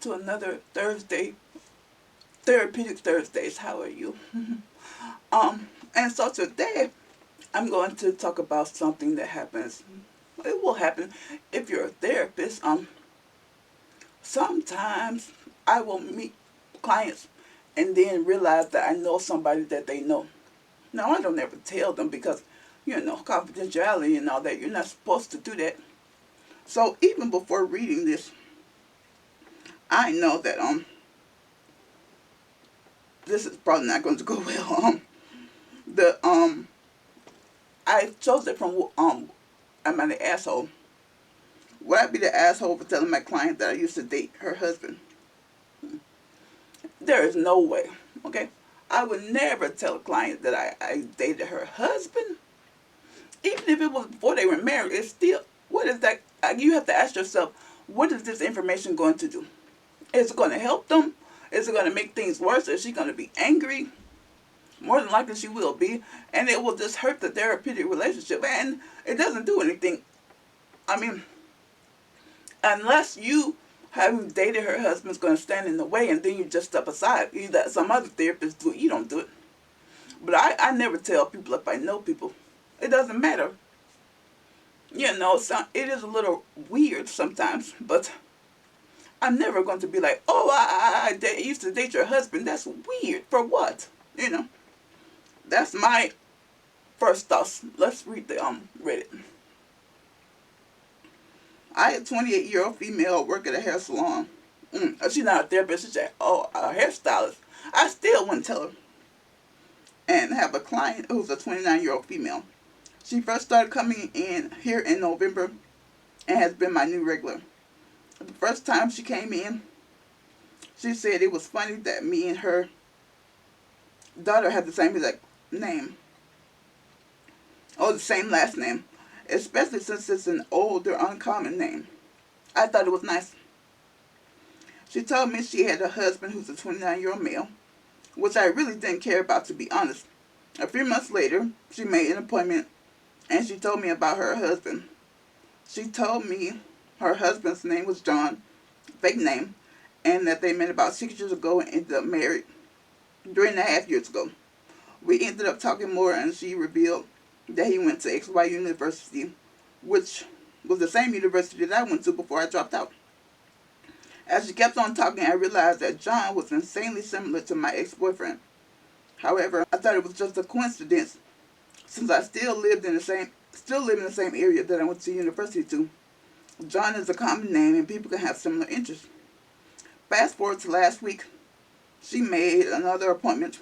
to another Thursday, Therapeutic Thursdays. How are you? And so today I'm going to talk about something that happens. It will happen if you're a therapist. Sometimes I will meet clients and then realize that I know somebody that they know. Now I don't ever tell them because, confidentiality and all that. You're not supposed to do that. So even before reading this, I know that this is probably not going to go well. The I chose it from I'm an asshole. Would I be the asshole for telling my client that I used to date her husband? There is no way. Okay, I would never tell a client that I dated her husband, even if it was before they were married. It's still, what is that? You have to ask yourself, what is this information going to do? Is it going to help them? Is it going to make things worse? Is she going to be angry? More than likely she will be, and it will just hurt the therapeutic relationship, and it doesn't do anything. I mean, unless you having dated her husband's going to stand in the way, and then you just step aside. You let some other therapists do it. You don't do it. But I never tell people if I know people. It doesn't matter. It is a little weird sometimes, but I'm never going to be like, oh, I used to date your husband. That's weird. For what? That's my first thoughts. Let's read the Reddit. I had a 28-year-old female work at a hair salon. She's not a therapist. She's a hairstylist. I still wouldn't tell her. And have a client who's a 29-year-old female. She first started coming in here in November and has been my new regular. The first time she came in, she said it was funny that me and her daughter had the same exact name. Or the same last name. Especially since it's an older, uncommon name. I thought it was nice. She told me she had a husband who's a 29-year-old male, which I really didn't care about, to be honest. A few months later, she made an appointment and she told me about her husband. She told me her husband's name was John, fake name, and that they met about 6 years ago and ended up married 3.5 years ago. We ended up talking more and she revealed that he went to XY University, which was the same university that I went to before I dropped out. As she kept on talking, I realized that John was insanely similar to my ex-boyfriend. However, I thought it was just a coincidence since I still live in the same area that I went to university to. John is a common name and people can have similar interests. Fast forward to last week, she made another appointment,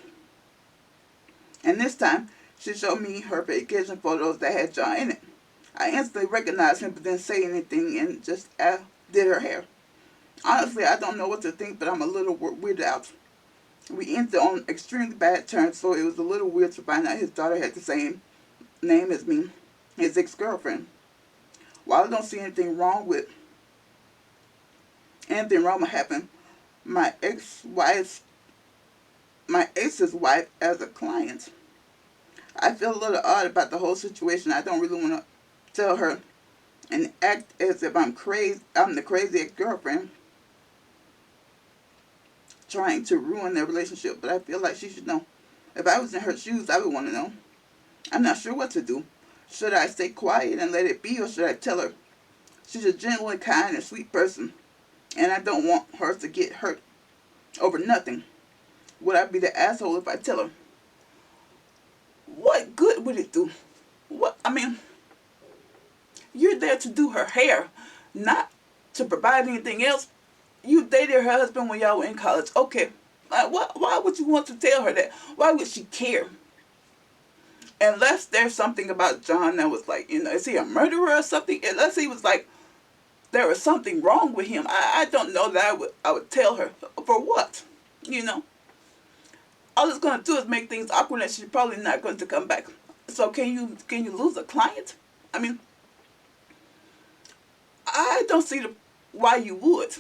and this time she showed me her vacation photos that had John in it. I instantly recognized him but didn't say anything and just did her hair. Honestly, I don't know what to think, but I'm a little weirded out. We ended on extremely bad terms, so it was a little weird to find out his daughter had the same name as me, his ex-girlfriend. While I don't see anything wrong with having my ex's wife as a client, I feel a little odd about the whole situation. I don't really want to tell her and act as if I'm the crazy ex-girlfriend trying to ruin their relationship, but I feel like she should know. If I was in her shoes, I would want to know. I'm not sure what to do. Should I stay quiet and let it be, or should I tell her? She's a genuinely kind and sweet person, and I don't want her to get hurt over nothing. Would I be the asshole if I tell her? What good would it do? You're there to do her hair, not to provide anything else. You dated her husband when y'all were in college. Okay. Why would you want to tell her that? Why would she care? Unless there's something about John that was like, is he a murderer or something? Unless he was like, there was something wrong with him. I don't know that I would tell her. For what? All it's going to do is make things awkward and she's probably not going to come back. So can you lose a client? I don't see why you would.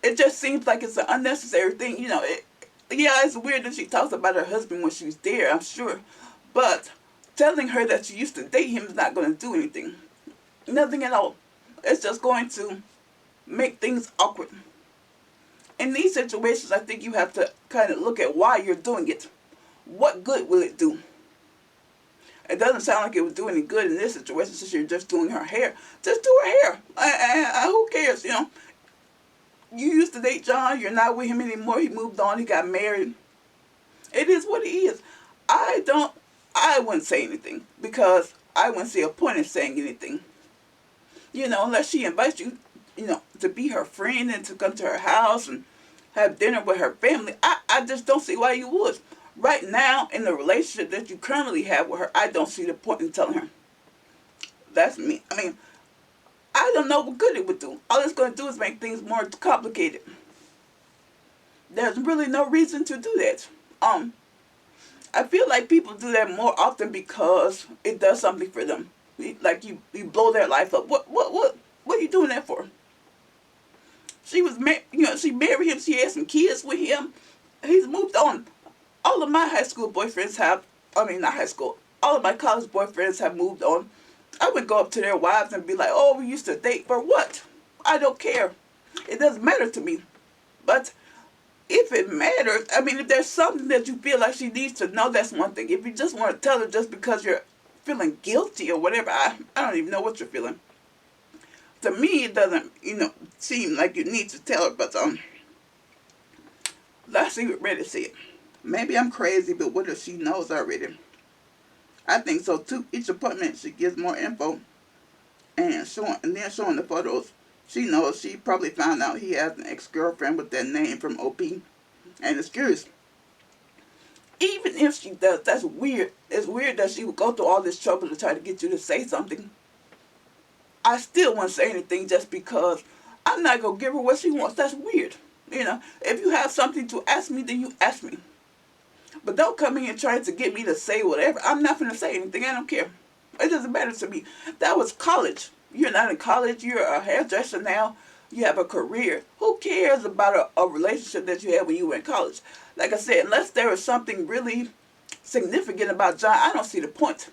It just seems like it's an unnecessary thing. It's weird that she talks about her husband when she's there, I'm sure. But telling her that she used to date him is not going to do anything. Nothing at all. It's just going to make things awkward. In these situations, I think you have to kind of look at why you're doing it. What good will it do? It doesn't sound like it would do any good in this situation since you're just doing her hair. Just do her hair. Who cares, you know? You used to date John. You're not with him anymore. He moved on. He got married. It is what it is. I wouldn't say anything because I wouldn't see a point in saying anything. You know, unless she invites you, you know, to be her friend and to come to her house and have dinner with her family. I just don't see why you would. Right now, in the relationship that you currently have with her, I don't see the point in telling her. That's me. I mean, I don't know what good it would do. All it's going to do is make things more complicated. There's really no reason to do that. I feel like people do that more often because it does something for them. Like you blow their life up. What are you doing that for? She was she married him. She had some kids with him. He's moved on. All of my high school boyfriends have. I mean, not high school. All of my college boyfriends have moved on. I would go up to their wives and be like, "Oh, we used to date for what? I don't care. It doesn't matter to me." But if it matters, I mean, if there's something that you feel like she needs to know, that's one thing. If you just want to tell her just because you're feeling guilty or whatever, I don't even know what you're feeling. To me, it doesn't, seem like you need to tell her, but let's see what Reddit said. Maybe I'm crazy, but what if she knows already? I think so too. Each appointment, she gives more info and then showing the photos. She knows she probably found out he has an ex-girlfriend with that name from OP. And it's curious. Even if she does, that's weird. It's weird that she would go through all this trouble to try to get you to say something. I still won't say anything just because I'm not going to give her what she wants. That's weird. If you have something to ask me, then you ask me. But don't come in and try to get me to say whatever. I'm not going to say anything. I don't care. It doesn't matter to me. That was college. You're not in college. You're a hairdresser now. You have a career. Who cares about a relationship that you had when you were in college? Like I said, unless there is something really significant about John, I don't see the point.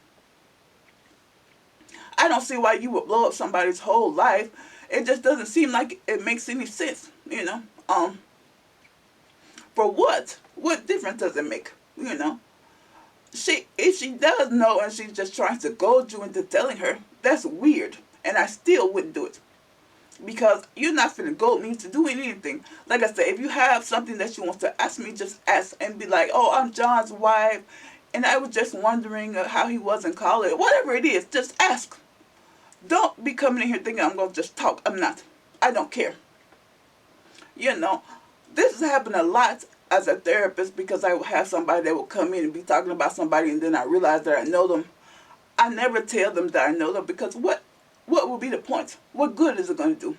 I don't see why you would blow up somebody's whole life. It just doesn't seem like it makes any sense, For what? What difference does it make, If she does know and she's just trying to goad you into telling her, that's weird. And I still wouldn't do it. Because you're not finna goad me to doing anything. Like I said, if you have something that you want to ask me, just ask and be like, "Oh, I'm John's wife, and I was just wondering how he was in college." Whatever it is, just ask. Don't be coming in here thinking I'm going to just talk. I'm not. I don't care. This has happened a lot as a therapist because I will have somebody that will come in and be talking about somebody and then I realize that I know them. I never tell them that I know them because what will be the point? What good is it going to do?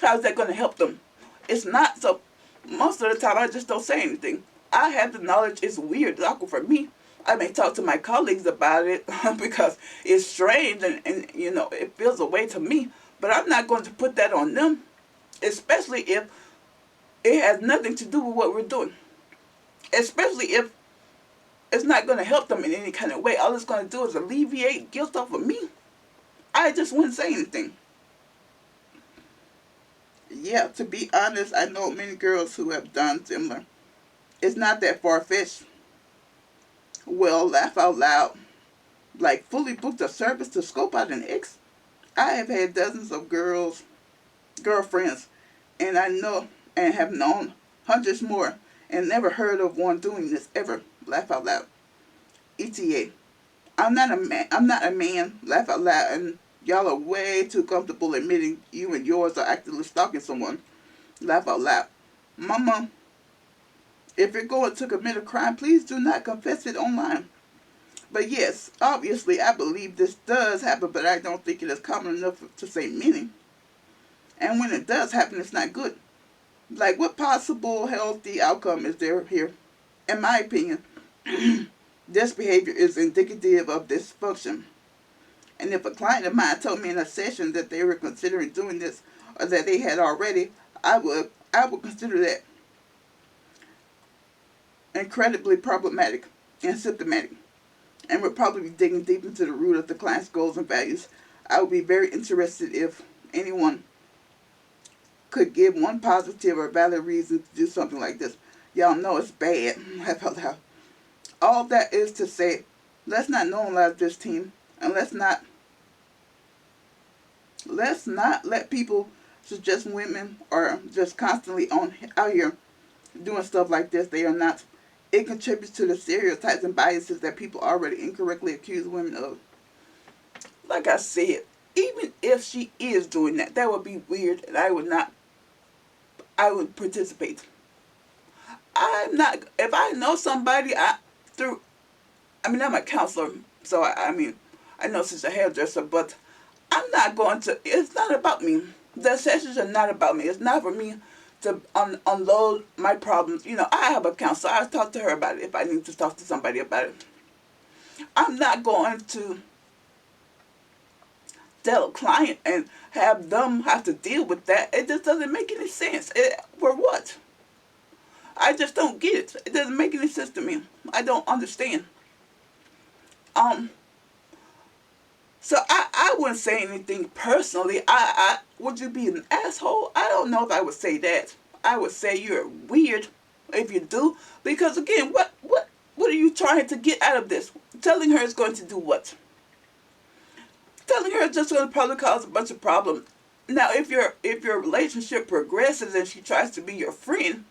How is that going to help them? It's not. So most of the time I just don't say anything. I have the knowledge. It's weird. It's awkward for me. I may talk to my colleagues about it because it's strange and it feels a way to me. But I'm not going to put that on them, especially if it has nothing to do with what we're doing. Especially if it's not going to help them in any kind of way. All it's going to do is alleviate guilt off of me. I just wouldn't say anything. Yeah, to be honest, I know many girls who have done similar. It's not that far-fetched. Well, laugh out loud. Like fully booked a service to scope out an ex. I have had dozens of girlfriends, and I know and have known hundreds more, and never heard of one doing this ever. Laugh out loud. ETA. I'm not a man. Laugh out loud, and y'all are way too comfortable admitting you and yours are actively stalking someone. Laugh out loud. Mama, if you're going to commit a crime, please do not confess it online. But yes, obviously, I believe this does happen, but I don't think it is common enough to say many. And when it does happen, it's not good. Like, what possible healthy outcome is there here? In my opinion, this behavior is indicative of dysfunction. And if a client of mine told me in a session that they were considering doing this, or that they had already, I would consider that incredibly problematic and symptomatic, and would probably be digging deep into the root of the client's goals and values. I would be very interested if anyone could give one positive or valid reason to do something like this. Y'all know it's bad. All that is to say, let's not normalize this team, and let's not let people suggest women are just constantly on out here doing stuff like this. They are not. It contributes to the stereotypes and biases that people already incorrectly accuse women of. Like I said, even if she is doing that, that would be weird, and I would not. I would participate. I'm not. If I know somebody, I'm a counselor, so I know she's a hairdresser, but I'm not going to. It's not about me. The sessions are not about me. It's not for me to unload my problems. I have a counselor. I talk to her about it if I need to talk to somebody about it. I'm not going to tell a client and have them have to deal with that. It just doesn't make any sense. For what? I just don't get it. It doesn't make any sense to me. I don't understand. So I wouldn't say anything personally. Would you be an asshole? I don't know if I would say that. I would say you're weird if you do. Because again, what are you trying to get out of this? Telling her is going to do what? Telling her is just going to probably cause a bunch of problems. Now, if your relationship progresses and she tries to be your friend,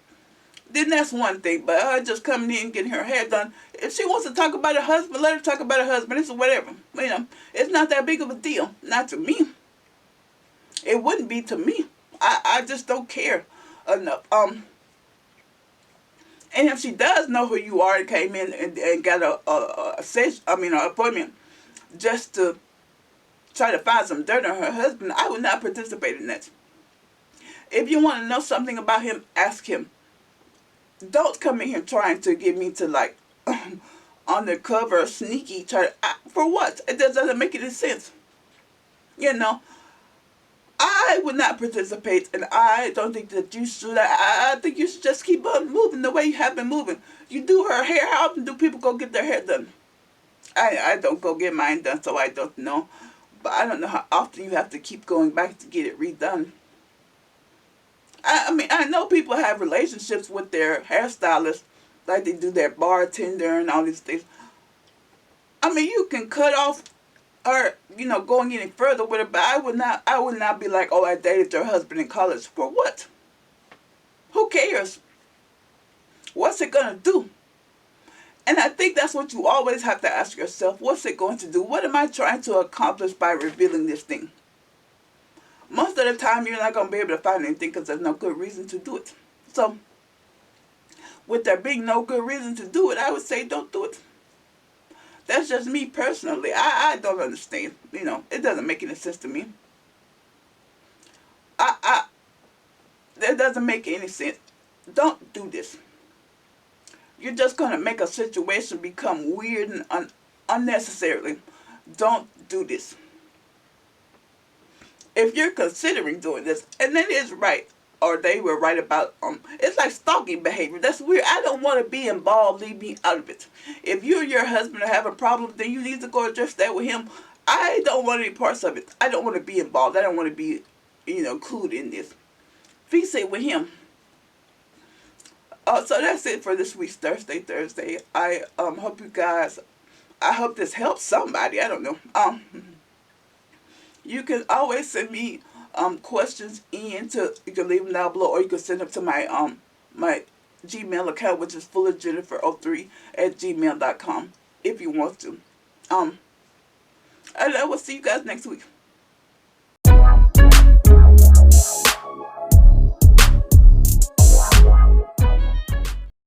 then that's one thing. But her just coming in and getting her hair done. If she wants to talk about her husband, let her talk about her husband. It's whatever. It's not that big of a deal. Not to me. It wouldn't be to me. I just don't care enough. And if she does know who you are and came in and got an appointment just to try to find some dirt on her husband, I would not participate in that. If you want to know something about him, ask him. Don't come in here trying to get me to undercover, sneaky, for what? It doesn't make any sense. I would not participate, and I don't think that you should. I think you should just keep on moving the way you have been moving. You do her hair. How often do people go get their hair done? I don't go get mine done, so I don't know. But I don't know how often you have to keep going back to get it redone. I know people have relationships with their hairstylists, like they do their bartender and all these things. You can cut off or going any further with it, but I would not be like, oh, I dated your husband in college. For what? Who cares? What's it gonna do? And I think that's what you always have to ask yourself. What's it going to do? What am I trying to accomplish by revealing this thing? Most of the time, you're not going to be able to find anything because there's no good reason to do it. So, with there being no good reason to do it, I would say don't do it. That's just me personally. I don't understand. It doesn't make any sense to me. That doesn't make any sense. Don't do this. You're just going to make a situation become weird and unnecessarily. Don't do this. If you're considering doing this, and it is right, or they were right about, it's like stalking behavior. That's weird. I don't want to be involved. Leave me out of it. If you and your husband are having problems, then you need to go address that with him. I don't want any parts of it. I don't want to be involved. I don't want to be, clued in this. Fix it with him. So that's it for this week's Thursday. I hope you guys, I hope this helps somebody. I don't know. You can always send me questions you can leave them down below, or you can send them to my my Gmail account, which is fullerjennifer03@gmail.com if you want to. And I will see you guys next week.